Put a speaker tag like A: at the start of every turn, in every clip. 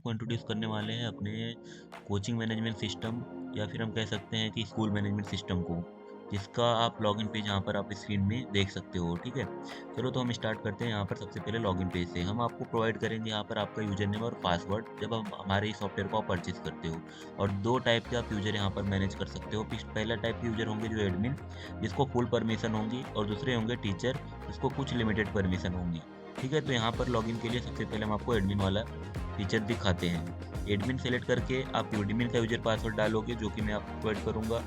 A: को इंट्रोड्यूस करने वाले हैं अपने कोचिंग मैनेजमेंट सिस्टम या फिर हम कह सकते हैं कि स्कूल मैनेजमेंट सिस्टम को, जिसका आप लॉगिन पेज यहाँ पर आप स्क्रीन में देख सकते हो। ठीक है, चलो तो हम स्टार्ट करते हैं यहाँ पर सबसे पहले लॉगिन पेज से। हम आपको प्रोवाइड करेंगे यहाँ पर आपका यूजर नेम और पासवर्ड जब हम हमारे इस सॉफ्टवेयर को आप परचेज करते हो। और दो टाइप के आप यूजर यहाँ पर मैनेज कर सकते हो। पहला टाइप के यूजर होंगे जो एडमिन, जिसको फुल परमिशन होंगी, और दूसरे होंगे टीचर, जिसको कुछ लिमिटेड परमिशन होंगी। ठीक है, तो यहाँ पर लॉगिन के लिए सबसे पहले हम आपको एडमिन वाला फीचर दिखाते हैं। एडमिन सेलेक्ट करके आप एडमिन का यूजर पासवर्ड डालोगे, जो कि मैं आपको प्रोवाइड करूंगा।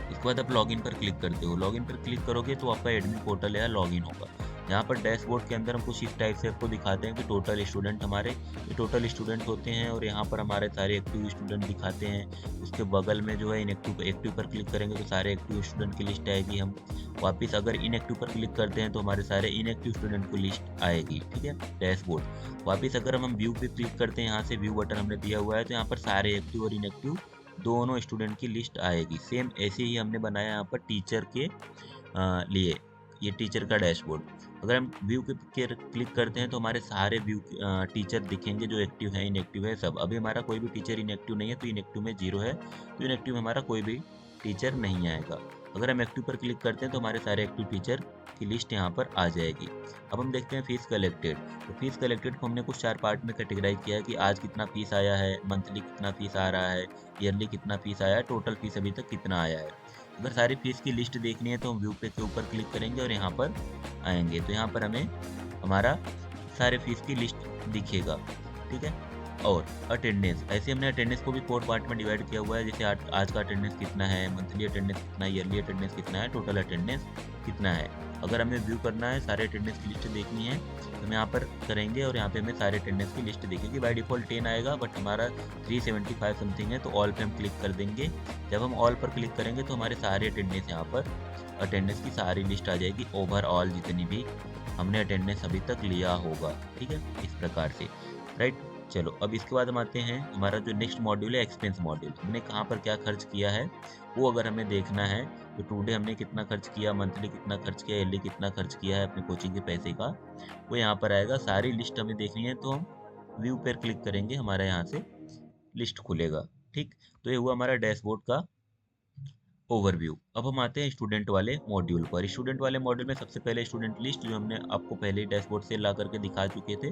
A: इसके बाद आप लॉगिन पर क्लिक करते हो। लॉगिन पर क्लिक करोगे तो आपका एडमिन पोर्टल या लॉगिन होगा। यहाँ पर डैशबोर्ड के अंदर हम कुछ इस टाइप से आपको दिखाते हैं कि टोटल स्टूडेंट हमारे ये टोटल स्टूडेंट होते हैं, और यहाँ पर हमारे सारे एक्टिव स्टूडेंट दिखाते हैं। उसके बगल में जो है इनएक्टिव, एक्टिव पर क्लिक करेंगे तो सारे एक्टिव स्टूडेंट की लिस्ट आएगी। हम वापस अगर इनएक्टिव पर क्लिक करते हैं तो हमारे सारे इनएक्टिव स्टूडेंट की लिस्ट आएगी। ठीक है, डैशबोर्ड। वापस अगर हम व्यू पे क्लिक करते हैं, यहाँ से व्यू बटन हमने दिया हुआ है, तो यहाँ पर सारे एक्टिव और इनएक्टिव दोनों स्टूडेंट की लिस्ट आएगी। सेम ऐसे ही हमने बनाया यहाँ पर टीचर के लिए, ये टीचर का डैशबोर्ड। अगर हम व्यू के क्लिक करते हैं तो हमारे सारे व्यू टीचर दिखेंगे जो एक्टिव है, इनएक्टिव है, सब। अभी हमारा कोई भी टीचर इनएक्टिव नहीं है, तो इनएक्टिव में 0 है, तो इनएक्टिव में हमारा कोई भी टीचर नहीं आएगा। अगर हम एक्टिव पर क्लिक करते हैं तो हमारे सारे एक्टिव टीचर की लिस्ट यहाँ पर आ जाएगी। अब हम देखते हैं फीस कलेक्टेड। तो फीस कलेक्टेड को हमने कुछ 4 पार्ट में कैटेगराइज किया है कि आज कितना फीस आया है, मंथली कितना फीस आ रहा है, ईयरली कितना फीस आया है, टोटल फीस अभी तक कितना आया है। अगर सारी फीस की लिस्ट देखनी है तो हम व्यू पे के ऊपर क्लिक करेंगे और यहाँ पर आएंगे, तो यहाँ पर हमें हमारा सारे फीस की लिस्ट दिखेगा। ठीक है, और अटेंडेंस, ऐसे हमने अटेंडेंस को भी 4 पार्ट में डिवाइड किया हुआ है। जैसे आज का अटेंडेंस कितना है, मंथली अटेंडेंस कितना है, ईयरली अटेंडेंस कितना है, टोटल अटेंडेंस कितना है। अगर हमें व्यू करना है, सारे अटेंडेंस की लिस्ट देखनी है, तो हम यहाँ पर करेंगे और यहाँ पे हमें सारे अटेंडेंस की लिस्ट दिखेगी। बाय डिफॉल्ट 10 आएगा, बट हमारा 375 समथिंग है, तो ऑल पे हम क्लिक कर देंगे। जब हम ऑल पर क्लिक करेंगे तो हमारे सारे अटेंडेंस यहाँ पर अटेंडेंस की सारी लिस्ट आ जाएगी, ओवरऑल जितनी भी हमने अटेंडेंस अभी तक लिया होगा। ठीक है, इस प्रकार से, राइट। चलो अब इसके बाद हम आते हैं, हमारा जो नेक्स्ट मॉड्यूल है एक्सपेंस मॉड्यूल। हमने कहाँ पर क्या खर्च किया है वो अगर हमें देखना है, तो टुडे हमने कितना खर्च किया, मंथली कितना खर्च किया, ईयरली कितना खर्च किया है अपने कोचिंग के पैसे का, वो यहाँ पर आएगा। सारी लिस्ट हमें देखनी है तो हम व्यू पर क्लिक करेंगे, हमारा यहाँ से लिस्ट खुलेगा। ठीक, तो ये हुआ हमारा डैशबोर्ड का ओवरव्यू। अब हम आते हैं स्टूडेंट वाले मॉड्यूल पर। स्टूडेंट वाले मॉड्यूल में सबसे पहले स्टूडेंट लिस्ट, जो हमने आपको पहले ही डैशबोर्ड से ला करके दिखा चुके थे।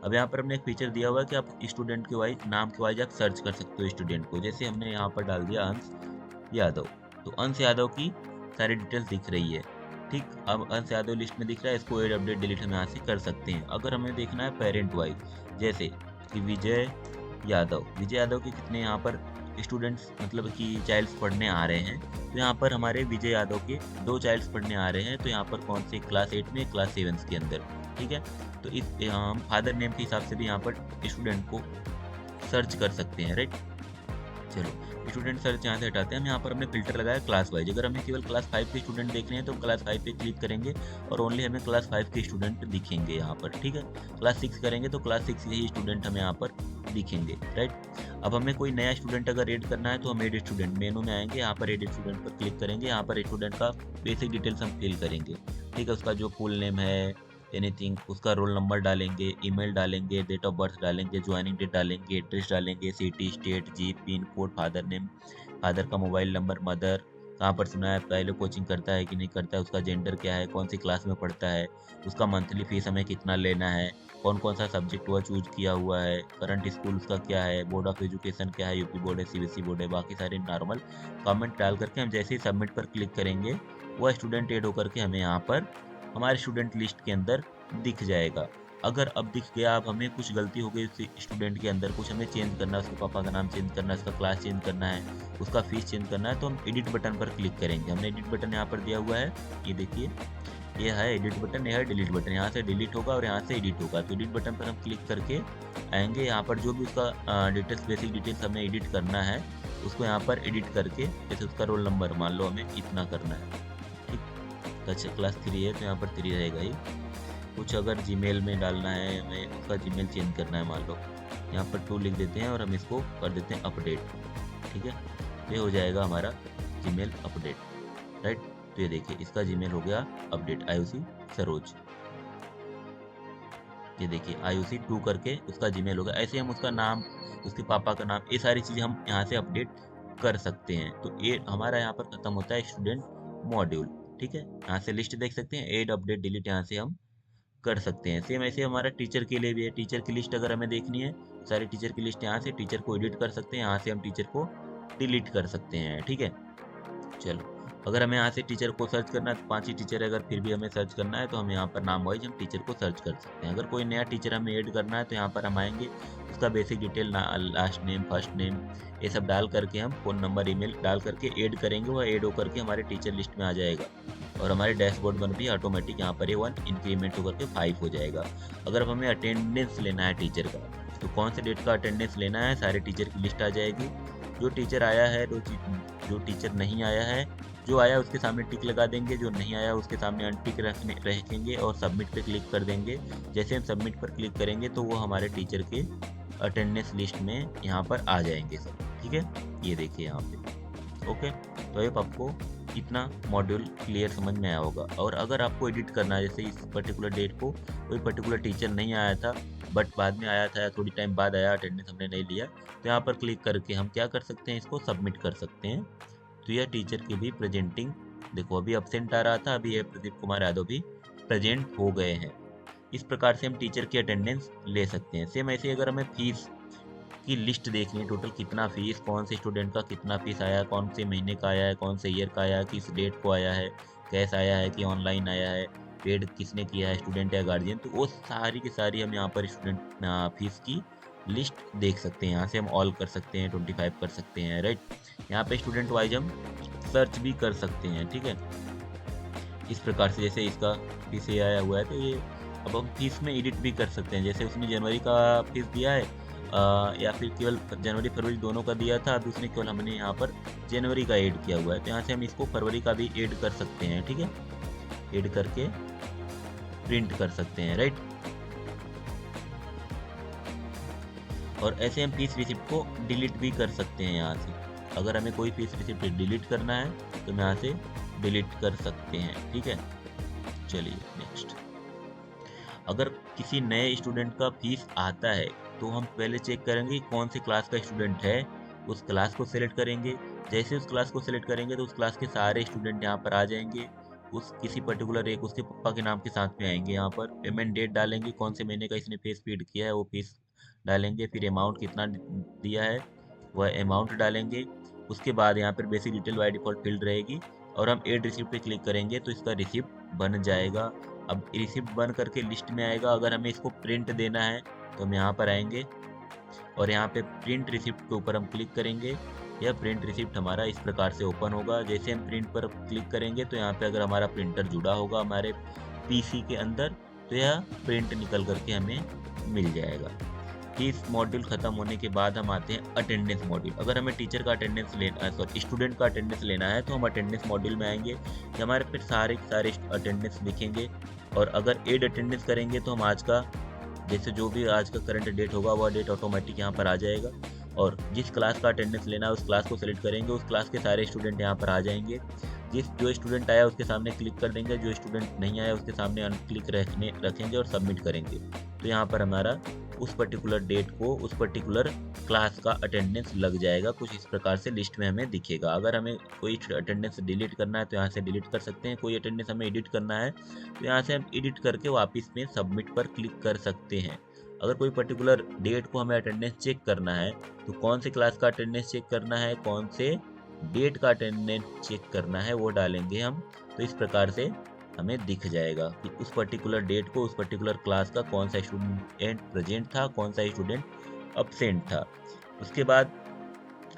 A: अब यहाँ पर हमने एक फीचर दिया हुआ है कि आप स्टूडेंट के वाइज, नाम के वाइज आप सर्च कर सकते हो स्टूडेंट को। जैसे हमने यहाँ पर डाल दिया अंश यादव, तो अंश यादव की सारी डिटेल्स दिख रही है। ठीक, अब अंश यादव लिस्ट में दिख रहा है, इसको एड अपडेट डिलीट हम यहाँ से कर सकते हैं। अगर हमें देखना है पेरेंट वाइज, जैसे कि विजय यादव के कितने यहाँ पर स्टूडेंट्स, मतलब कि चाइल्ड्स पढ़ने आ रहे हैं, तो यहाँ पर हमारे विजय यादव के 2 चाइल्ड्स पढ़ने आ रहे हैं, तो यहाँ पर कौन से क्लास 8 में, क्लास 7 के अंदर। ठीक है, तो इस हम फादर नेम के हिसाब से भी यहाँ पर स्टूडेंट को सर्च कर सकते हैं, राइट। चलो स्टूडेंट सर्च यहाँ से हटाते हैं। हम यहाँ पर हमने फिल्टर लगाया क्लास वाइज। अगर हमें केवल क्लास 5 के स्टूडेंट देखने हैं तो क्लास 5 पे क्लिक करेंगे और ओनली हमें क्लास 5 के स्टूडेंट दिखेंगे यहाँ पर। ठीक है, क्लास 6 करेंगे तो क्लास 6 के ही स्टूडेंट हमें यहाँ पर दिखेंगे, राइट। अब हमें कोई नया स्टूडेंट अगर ऐड करना है तो हम एड स्टूडेंट मेनू में आएंगे, यहाँ पर एड स्टूडेंट पर क्लिक करेंगे। यहाँ पर स्टूडेंट का बेसिक डिटेल्स हम फिल करेंगे। ठीक है, उसका जो फुल नेम है, एनीथिंग, उसका रोल नंबर डालेंगे, ईमेल डालेंगे, डेट ऑफ बर्थ डालेंगे, ज्वाइनिंग डेट डालेंगे, एड्रेस डालेंगे, सिटी, स्टेट, जी, pin code, father name, father का मोबाइल नंबर, मदर कहाँ पर सुना है, पहले कोचिंग करता है कि नहीं करता है, उसका जेंडर क्या है, कौन सी क्लास में पढ़ता है, उसका मंथली फीस हमें कितना लेना है, कौन कौन सा सब्जेक्ट वह चूज किया हुआ है, करंट स्कूल उसका क्या है, बोर्ड ऑफ एजुकेशन क्या है, यूपी बोर्ड है, सीबीएसई बोर्ड है, बाकी सारे नॉर्मल कमेंट डाल करके हम जैसे ही सबमिट पर क्लिक करेंगे, वह स्टूडेंट ऐड होकर के हमें यहाँ पर हमारे स्टूडेंट लिस्ट के अंदर दिख जाएगा। अगर अब दिख गया, अब हमें कुछ गलती हो गई स्टूडेंट के अंदर, कुछ हमें चेंज करना है, उसके पापा का नाम चेंज करना है, उसका क्लास चेंज करना है, उसका फीस चेंज करना है, तो हम एडिट बटन पर क्लिक करेंगे। हमने एडिट बटन यहाँ पर दिया हुआ है, ये देखिए, ये है एडिट बटन, ये है डिलीट बटन। यहाँ से डिलीट होगा और यहाँ से एडिट होगा, तो एडिट बटन पर हम क्लिक करके आएंगे। यहाँ पर जो भी उसका डिटेल्स, बेसिक डिटेल्स हमें एडिट करना है, उसको यहाँ पर एडिट करके, जैसे उसका रोल नंबर मान लो हमें इतना करना है। ठीक, अच्छा क्लास 3 है तो यहाँ पर 3 रहेगा ही। कुछ अगर जीमेल में डालना है, हमें उसका जीमेल चेंज करना है, मान लो यहाँ पर 2 लिख देते हैं और हम इसको कर देते हैं अपडेट। ठीक है, ये हो जाएगा हमारा जीमेल अपडेट, राइट। तो ये देखिए, इसका जीमेल हो गया अपडेट, आयुषी सरोज। ये देखिए आयुषी 2 करके उसका जीमेल होगा। ऐसे हम उसका नाम, उसके पापा का नाम, ये सारी चीज़ें हम यहाँ से अपडेट कर सकते हैं। तो ये हमारा यहाँ पर खत्म होता है स्टूडेंट मॉड्यूल। ठीक है, यहाँ से लिस्ट देख सकते हैं, ऐड अपडेट डिलीट यहाँ से हम कर सकते हैं। सेम ऐसे हमारा टीचर के लिए भी है। टीचर की लिस्ट अगर हमें देखनी है, सारी टीचर की लिस्ट यहाँ से टीचर को एडिट कर सकते हैं, यहाँ से हम टीचर को डिलीट कर सकते हैं। ठीक है, चलो अगर हमें यहाँ से टीचर को सर्च करना है तो 5 ही टीचर है, अगर फिर भी हमें सर्च करना है तो हम यहाँ पर नाम वाइज हम टीचर को सर्च कर सकते हैं। अगर कोई नया टीचर हमें ऐड करना है तो यहाँ पर हम आएंगे, उसका basic detail, last name, first name, ये सब डाल करके हम फ़ोन नंबर, ईमेल डाल करके ऐड करेंगे। वह ऐड होकर के हमारे टीचर लिस्ट में आ जाएगा और हमारे डैशबोर्ड पर भी ऑटोमेटिक यहाँ पर ये 1 इंक्रीमेंट होकर के 5 हो जाएगा। अगर हमें अटेंडेंस लेना है टीचर का, तो कौन से डेट का अटेंडेंस लेना है, सारे टीचर की लिस्ट आ जाएगी। जो टीचर आया है, जो टीचर नहीं आया है, जो आया उसके सामने टिक लगा देंगे, जो नहीं आया उसके सामने अनटिक रखेंगे और सबमिट पे क्लिक कर देंगे। जैसे हम सबमिट पर क्लिक करेंगे तो वो हमारे टीचर के अटेंडेंस लिस्ट में यहाँ पर आ जाएंगे सब। ठीक है, ये देखिए यहाँ पे। ओके, तो ये आपको इतना मॉड्यूल क्लियर समझ में आया होगा। और अगर आपको एडिट करना है, जैसे इस पर्टिकुलर डेट को कोई पर्टिकुलर टीचर नहीं आया था बट बाद में आया था या थोड़ी टाइम बाद आया, अटेंडेंस हमने नहीं लिया, तो यहाँ पर क्लिक करके हम क्या कर सकते हैं, इसको सबमिट कर सकते हैं। तो यह टीचर की भी प्रेजेंटिंग, देखो अभी अब्सेंट आ रहा था, अभी ये प्रदीप कुमार यादव भी प्रेजेंट हो गए हैं। इस प्रकार से हम टीचर की अटेंडेंस ले सकते हैं। सेम ऐसे अगर हमें फीस की लिस्ट देखनी है, टोटल कितना फीस, कौन से स्टूडेंट का कितना फीस आया, कौन से महीने का आया है, कौन से ईयर का आया है, किस डेट को आया है, कैश आया है कि ऑनलाइन आया है, पेड किसने किया है, स्टूडेंट या गार्जियन, तो वो सारी की सारी हम यहाँ पर स्टूडेंट फीस की लिस्ट देख सकते हैं। यहाँ से हम ऑल कर सकते हैं, 25 कर सकते हैं, राइट। यहाँ पे स्टूडेंट वाइज हम सर्च भी कर सकते हैं। ठीक है, इस प्रकार से जैसे इसका फीस ये आया हुआ है तो ये अब हम फीस में एडिट भी कर सकते हैं। जैसे उसने जनवरी का फीस दिया है या फिर केवल जनवरी फरवरी दोनों का दिया था, दूसरे केवल हमने यहाँ पर जनवरी का ऐड किया हुआ है, तो यहाँ से हम इसको फरवरी का भी ऐड कर सकते हैं। ठीक है, ऐड करके प्रिंट कर सकते हैं, राइट। और ऐसे हम फीस रिसिप्ट को डिलीट भी कर सकते हैं यहाँ से। अगर हमें कोई फीस रिसिप्ट डिलीट करना है तो हम यहाँ से डिलीट कर सकते हैं। ठीक है, चलिए नेक्स्ट। अगर किसी नए स्टूडेंट का फीस आता है तो हम पहले चेक करेंगे कौन सी क्लास का स्टूडेंट है, उस क्लास को सिलेक्ट करेंगे। जैसे उस क्लास को सिलेक्ट करेंगे तो उस क्लास के सारे स्टूडेंट यहाँ पर आ जाएंगे। उस किसी पर्टिकुलर एक उसके पापा के नाम के साथ में आएंगे। यहाँ पर पेमेंट डेट डालेंगे, कौन से महीने का इसने फीस पेड किया है वो फीस डालेंगे, फिर अमाउंट कितना दिया है वह अमाउंट डालेंगे। उसके बाद यहाँ पर basic detail by default field रहेगी और हम एड रिसिप्ट पे क्लिक करेंगे तो इसका रिसिप्ट बन जाएगा। अब रिसिप्ट बन करके लिस्ट में आएगा। अगर हमें इसको प्रिंट देना है तो हम यहाँ पर आएंगे और यहाँ पे प्रिंट रिसिप्ट के ऊपर हम क्लिक करेंगे। यह प्रिंट रिसिप्ट हमारा इस प्रकार से ओपन होगा। जैसे हम प्रिंट पर क्लिक करेंगे तो यहाँ पे अगर हमारा प्रिंटर जुड़ा होगा हमारे पीसी के अंदर तो यह प्रिंट निकल करके हमें मिल जाएगा। इस मॉड्यूल खत्म होने के बाद हम आते हैं अटेंडेंस मॉड्यूल। अगर हमें टीचर का अटेंडेंस लेना है, सॉरी स्टूडेंट का अटेंडेंस लेना है तो हम अटेंडेंस मॉड्यूल में आएंगे। हमारे फिर सारे अटेंडेंस दिखेंगे और अगर एड अटेंडेंस करेंगे तो हम आज का, जैसे जो भी आज का करंट डेट होगा वह डेट ऑटोमेटिक यहाँ पर आ जाएगा। और जिस क्लास का अटेंडेंस लेना है उस क्लास को सिलेक्ट करेंगे, उस क्लास के सारे स्टूडेंट यहाँ पर आ जाएंगे। जो स्टूडेंट आया उसके सामने क्लिक कर देंगे, जो स्टूडेंट नहीं आया उसके सामने अनक्लिक रखेंगे और सबमिट करेंगे। तो यहाँ पर हमारा उस पर्टिकुलर डेट को उस पर्टिकुलर क्लास का अटेंडेंस लग जाएगा। कुछ इस प्रकार से लिस्ट में हमें दिखेगा। अगर हमें कोई अटेंडेंस डिलीट करना है तो यहाँ से डिलीट कर सकते हैं। कोई अटेंडेंस हमें एडिट करना है तो यहाँ से हम एडिट करके वापस में सबमिट पर क्लिक कर सकते हैं। अगर कोई पर्टिकुलर डेट को हमें अटेंडेंस चेक करना है तो कौन से क्लास का अटेंडेंस चेक करना है, कौन से डेट का अटेंडेंस चेक करना है वो डालेंगे हम। तो इस प्रकार से हमें दिख जाएगा कि उस पर्टिकुलर डेट को उस पर्टिकुलर क्लास का कौन सा स्टूडेंट प्रेजेंट था, कौन सा स्टूडेंट अब्सेंट था। उसके बाद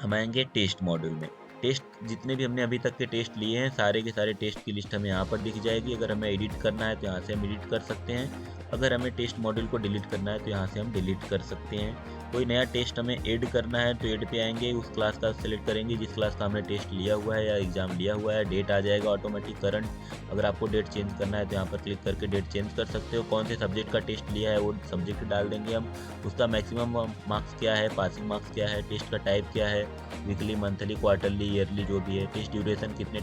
A: हम आएंगे टेस्ट मॉड्यूल में। टेस्ट जितने भी हमने अभी तक के टेस्ट लिए हैं सारे के सारे टेस्ट की लिस्ट हमें यहाँ पर दिख जाएगी। अगर हमें एडिट करना है तो यहाँ से हम एडिट कर सकते हैं। अगर हमें टेस्ट मॉड्यूल को डिलीट करना है तो यहाँ से हम डिलीट कर सकते हैं। कोई नया टेस्ट हमें ऐड करना है तो ऐड पे आएंगे, उस क्लास का सिलेक्ट करेंगे जिस क्लास का हमने टेस्ट लिया हुआ है या एग्जाम लिया हुआ है। डेट आ जाएगा ऑटोमेटिक करंट। अगर आपको डेट चेंज करना है तो यहाँ पर क्लिक करके डेट चेंज कर सकते हो। कौन से सब्जेक्ट का टेस्ट लिया है वो सब्जेक्ट डाल देंगे हम। उसका मैक्सिमम मार्क्स क्या है, पासिंग मार्क्स क्या है, टेस्ट का टाइप क्या है, वीकली, मंथली, क्वार्टरली, ईयरली जो भी है। टेस्ट ड्यूरेशन कितने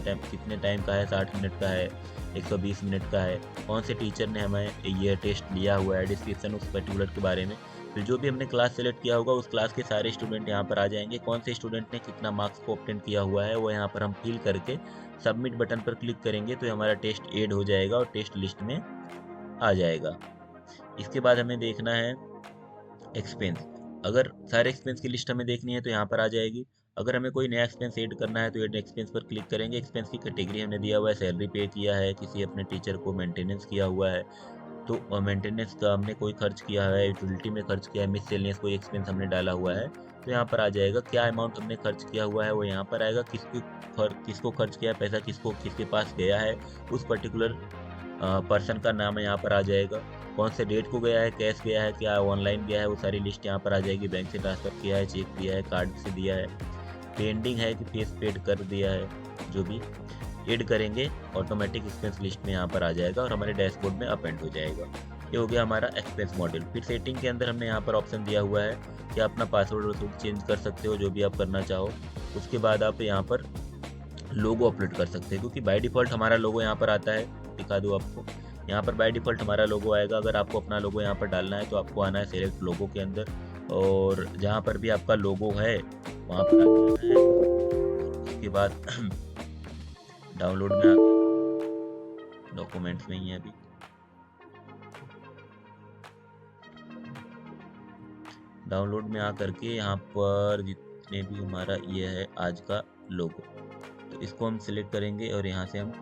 A: टाइम का है, 60 मिनट का है 120 मिनट का है, कौन से टीचर ने हमें ये टेस्ट लिया हुआ है, डिस्क्रिप्शन उस पर्टिकुलर के बारे में। फिर जो भी हमने क्लास सेलेक्ट किया होगा उस क्लास के सारे स्टूडेंट यहाँ पर आ जाएंगे, कौन से स्टूडेंट ने कितना मार्क्स को ऑब्टेन किया हुआ है वो यहाँ पर हम फिल करके सबमिट बटन पर क्लिक करेंगे तो हमारा टेस्ट ऐड हो जाएगा और टेस्ट लिस्ट में आ जाएगा। इसके बाद हमें देखना है एक्सपेंस। अगर सारे एक्सपेंस की लिस्ट हमें देखनी है तो यहाँ पर आ जाएगी। अगर हमें कोई नया एक्सपेंस ऐड करना है तो ऐड एक्सपेंस पर क्लिक करेंगे। एक्सपेंस की कैटेगरी हमने दिया हुआ है, सैलरी पे किया है, किसी अपने टीचर को मेंटेनेंस किया हुआ है तो मेंटेनेंस का हमने कोई खर्च किया है, यूटिलिटी में खर्च किया है, मिससेलेनियस कोई एक्सपेंस हमने डाला हुआ है तो यहाँ पर आ जाएगा। क्या अमाउंट हमने खर्च किया हुआ है वो यहाँ पर आएगा, किसको खर्च किया है पैसा, किसके पास गया है, उस पर्टिकुलर पर्सन का नाम यहाँ पर आ जाएगा। कौन से डेट को गया है, कैश गया है, क्या ऑनलाइन गया है, वो सारी लिस्ट यहाँ पर आ जाएगी। बैंक से ट्रांसफ़र किया है, चेक दिया है, कार्ड से दिया है, पेंडिंग है कि फीस पेड कर दिया है, जो भी ऐड करेंगे ऑटोमेटिक एक्सपेंस लिस्ट में यहाँ पर आ जाएगा और हमारे डैशबोर्ड में अपेंड हो जाएगा। ये हो गया हमारा एक्सपेंस मॉडल। फिर सेटिंग के अंदर हमने यहाँ पर ऑप्शन दिया हुआ है कि आप अपना पासवर्ड चेंज कर सकते हो, जो भी आप करना चाहो। उसके बाद आप यहाँ पर लोगो अपलोड कर सकते हैं, क्योंकि बाय डिफ़ॉल्ट हमारा लोगो यहाँ पर आता है। दिखा दूँ आपको, यहाँ पर बाय डिफ़ॉल्ट हमारा लोगो आएगा। अगर आपको अपना लोगो यहाँ पर डालना है तो आपको आना है सेलेक्ट लोगो के अंदर, और जहाँ पर भी आपका लोगो है वहाँ पर आ जाना है। उसके बाद डाउनलोड में डॉक्यूमेंट्स में ही है अभी, डाउनलोड में आ करके यहाँ पर जितने भी हमारा ये है आज का लोगो, तो इसको हम सिलेक्ट करेंगे और यहाँ से हम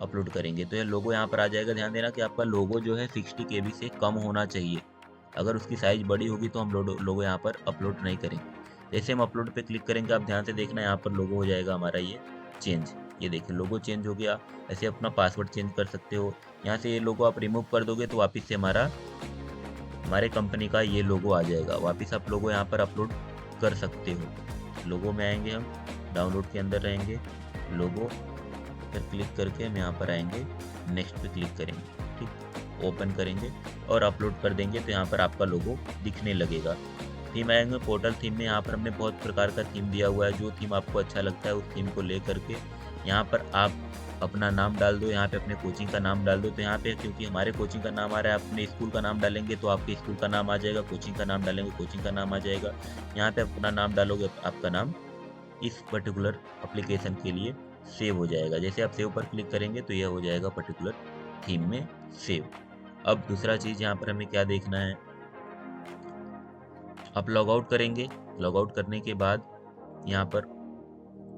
A: अपलोड करेंगे तो ये लोगो यहाँ पर आ जाएगा। ध्यान देना कि आपका लोगो जो है 60 KB से कम होना चाहिए। अगर उसकी साइज़ बड़ी होगी तो हम लोगो यहाँ पर अपलोड नहीं करेंगे। जैसे हम अपलोड पे क्लिक करेंगे आप ध्यान से देखना, यहाँ पर लोगो हो जाएगा हमारा ये चेंज। ये देखिए लोगो चेंज हो गया। ऐसे अपना पासवर्ड चेंज कर सकते हो। यहाँ से ये लोगो आप रिमूव कर दोगे तो वापस से हमारे कंपनी का ये लोगो आ जाएगा। वापस आप लोगो यहाँ पर अपलोड कर सकते हो। लोगो में आएंगे हम, डाउनलोड के अंदर रहेंगे, लोगो फिर क्लिक करके हम यहाँ पर आएंगे, नेक्स्ट पे क्लिक करेंगे, ठीक, ओपन करेंगे और अपलोड कर देंगे तो यहाँ पर आपका लोगो दिखने लगेगा। थीम आएंगे, पोर्टल थीम में यहाँ पर हमने बहुत प्रकार का थीम दिया हुआ है। जो थीम आपको अच्छा लगता है उस थीम को ले करके यहाँ पर आप अपना नाम डाल दो। यहाँ पे अपने कोचिंग का नाम डाल दो। तो यहाँ पे क्योंकि हमारे कोचिंग का नाम आ रहा है, अपने स्कूल का नाम डालेंगे तो आपके स्कूल का नाम आ जाएगा, कोचिंग का नाम डालेंगे कोचिंग का नाम आ जाएगा। यहाँ पे अपना नाम डालोगे आपका नाम इस पर्टिकुलर एप्लीकेशन के लिए सेव हो जाएगा। जैसे आप सेव पर क्लिक करेंगे तो यह हो जाएगा पर्टिकुलर थीम में सेव। अब दूसरा चीज़ यहाँ पर हमें क्या देखना है, आप लॉग आउट करेंगे। लॉग आउट करने के बाद यहाँ पर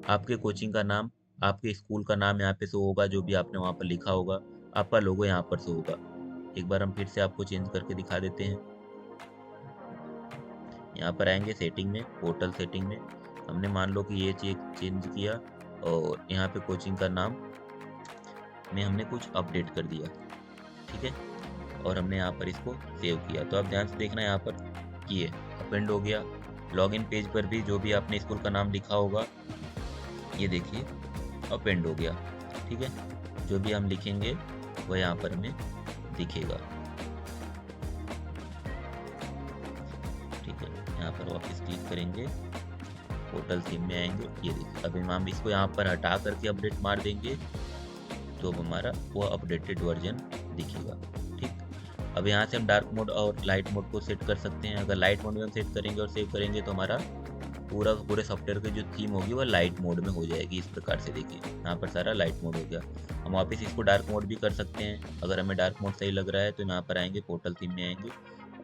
A: आपके कोचिंग का नाम, आपके स्कूल का नाम यहाँ पे शो होगा, जो भी आपने वहाँ पर लिखा होगा, आपका लोगो यहाँ पर शो होगा। एक बार हम फिर से आपको चेंज करके दिखा देते हैं। यहाँ पर आएंगे सेटिंग में, पोर्टल सेटिंग में हमने मान लो कि ये चेंज किया और यहाँ पे कोचिंग का नाम में हमने कुछ अपडेट कर दिया, ठीक है, और हमने यहाँ पर इसको सेव किया। तो आप ध्यान से देखना, यहाँ पर ये अपेंड हो गया। लॉगिन पेज पर भी जो भी आपने स्कूल का नाम लिखा होगा ये देखिए अपेंड हो गया, ठीक है। जो भी हम लिखेंगे वह यहाँ पर हमें दिखेगा, ठीक है। यहाँ पर वापस क्लिक करेंगे, पोर्टल थीम में आएंगे, ये देखिए। अभी हम इसको यहाँ पर हटा करके अपडेट मार देंगे तो हमारा वो अपडेटेड वर्जन दिखेगा, ठीक। अब यहाँ से हम डार्क मोड और लाइट मोड को सेट कर सकते हैं। अगर लाइट मोड में हम सेट करेंगे और सेव करेंगे तो हमारा पूरे सॉफ्टवेयर की जो थीम होगी वो लाइट मोड में हो जाएगी। इस प्रकार से देखिए यहाँ पर सारा लाइट मोड हो गया। हम वापस इसको डार्क मोड भी कर सकते हैं। अगर हमें डार्क मोड सही लग रहा है तो यहाँ पर आएंगे, पोर्टल थीम में आएंगे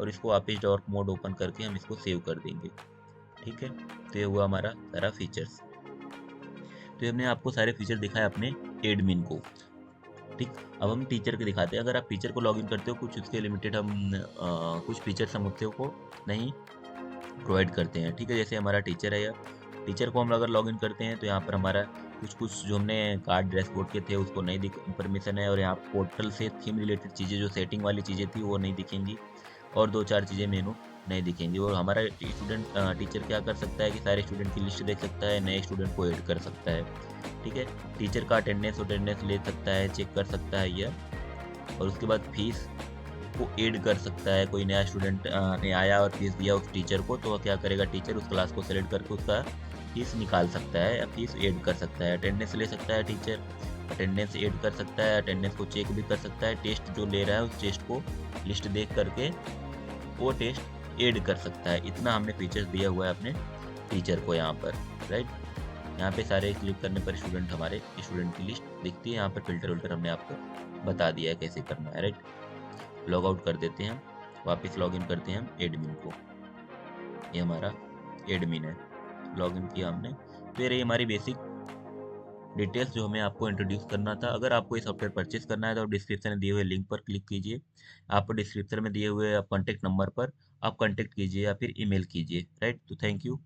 A: और इसको वापस डार्क मोड ओपन करके हम इसको सेव कर देंगे, ठीक है। तो ये हुआ हमारा सारा फीचर्स। तो हमने आपको सारे फीचर दिखाए अपने एडमिन को, ठीक। अब हम टीचर के दिखाते हैं। अगर आप टीचर को लॉगिन करते हो, कुछ उसके लिमिटेड हम कुछ फीचर्स हम उसको को नहीं प्रोवाइड करते हैं, ठीक है। जैसे हमारा टीचर है, या टीचर को हम अगर लॉगिन करते हैं तो यहाँ पर हमारा कुछ जो हमने कार्ड डैशबोर्ड के थे उसको नहीं परमिशन है, और यहाँ पोर्टल से थीम रिलेटेड चीज़ें जो सेटिंग वाली चीज़ें थी वो नहीं दिखेंगी, और 2-4 चीज़ें मेनू नहीं दिखेंगी। और हमारा टीचर क्या कर सकता है कि सारे स्टूडेंट की लिस्ट देख सकता है, नए स्टूडेंट को ऐड कर सकता है, ठीक है। टीचर का अटेंडेंस ले सकता है, चेक कर सकता है यह, और उसके बाद फीस को ऐड कर सकता है। कोई नया स्टूडेंट ने आया और फीस दिया उस टीचर को, तो क्या करेगा टीचर, उस क्लास को सेलेक्ट करके उसका फीस निकाल सकता है या फीस ऐड कर सकता है। अटेंडेंस ले सकता है टीचर, अटेंडेंस ऐड कर सकता है, अटेंडेंस को चेक भी कर सकता है, टेस्ट जो ले रहा है उस टेस्ट को लिस्ट देख करके वो टेस्ट ऐड कर सकता है। इतना हमने फीचर्स दिया हुआ है अपने टीचर को यहाँ पर, राइट। यहाँ पे सारे क्लिक करने पर स्टूडेंट हमारे स्टूडेंट की लिस्ट दिखती है। यहाँ पर फिल्टर विल्टर हमने आपको बता दिया है कैसे करना है, राइट। लॉग आउट कर देते हैं हम, वापस लॉग इन करते हैं हम एडमिन को। ये हमारा एडमिन है, लॉग इन किया हमने। तो ये रही हमारी बेसिक डिटेल्स जो हमें आपको इंट्रोड्यूस करना था। अगर आपको ये सॉफ्टवेयर परचेस करना है तो डिस्क्रिप्शन में दिए हुए लिंक पर क्लिक कीजिए। आपको डिस्क्रिप्शन में दिए हुए कॉन्टैक्ट नंबर पर आप कॉन्टैक्ट कीजिए या फिर ईमेल कीजिए, राइट। तो थैंक यू।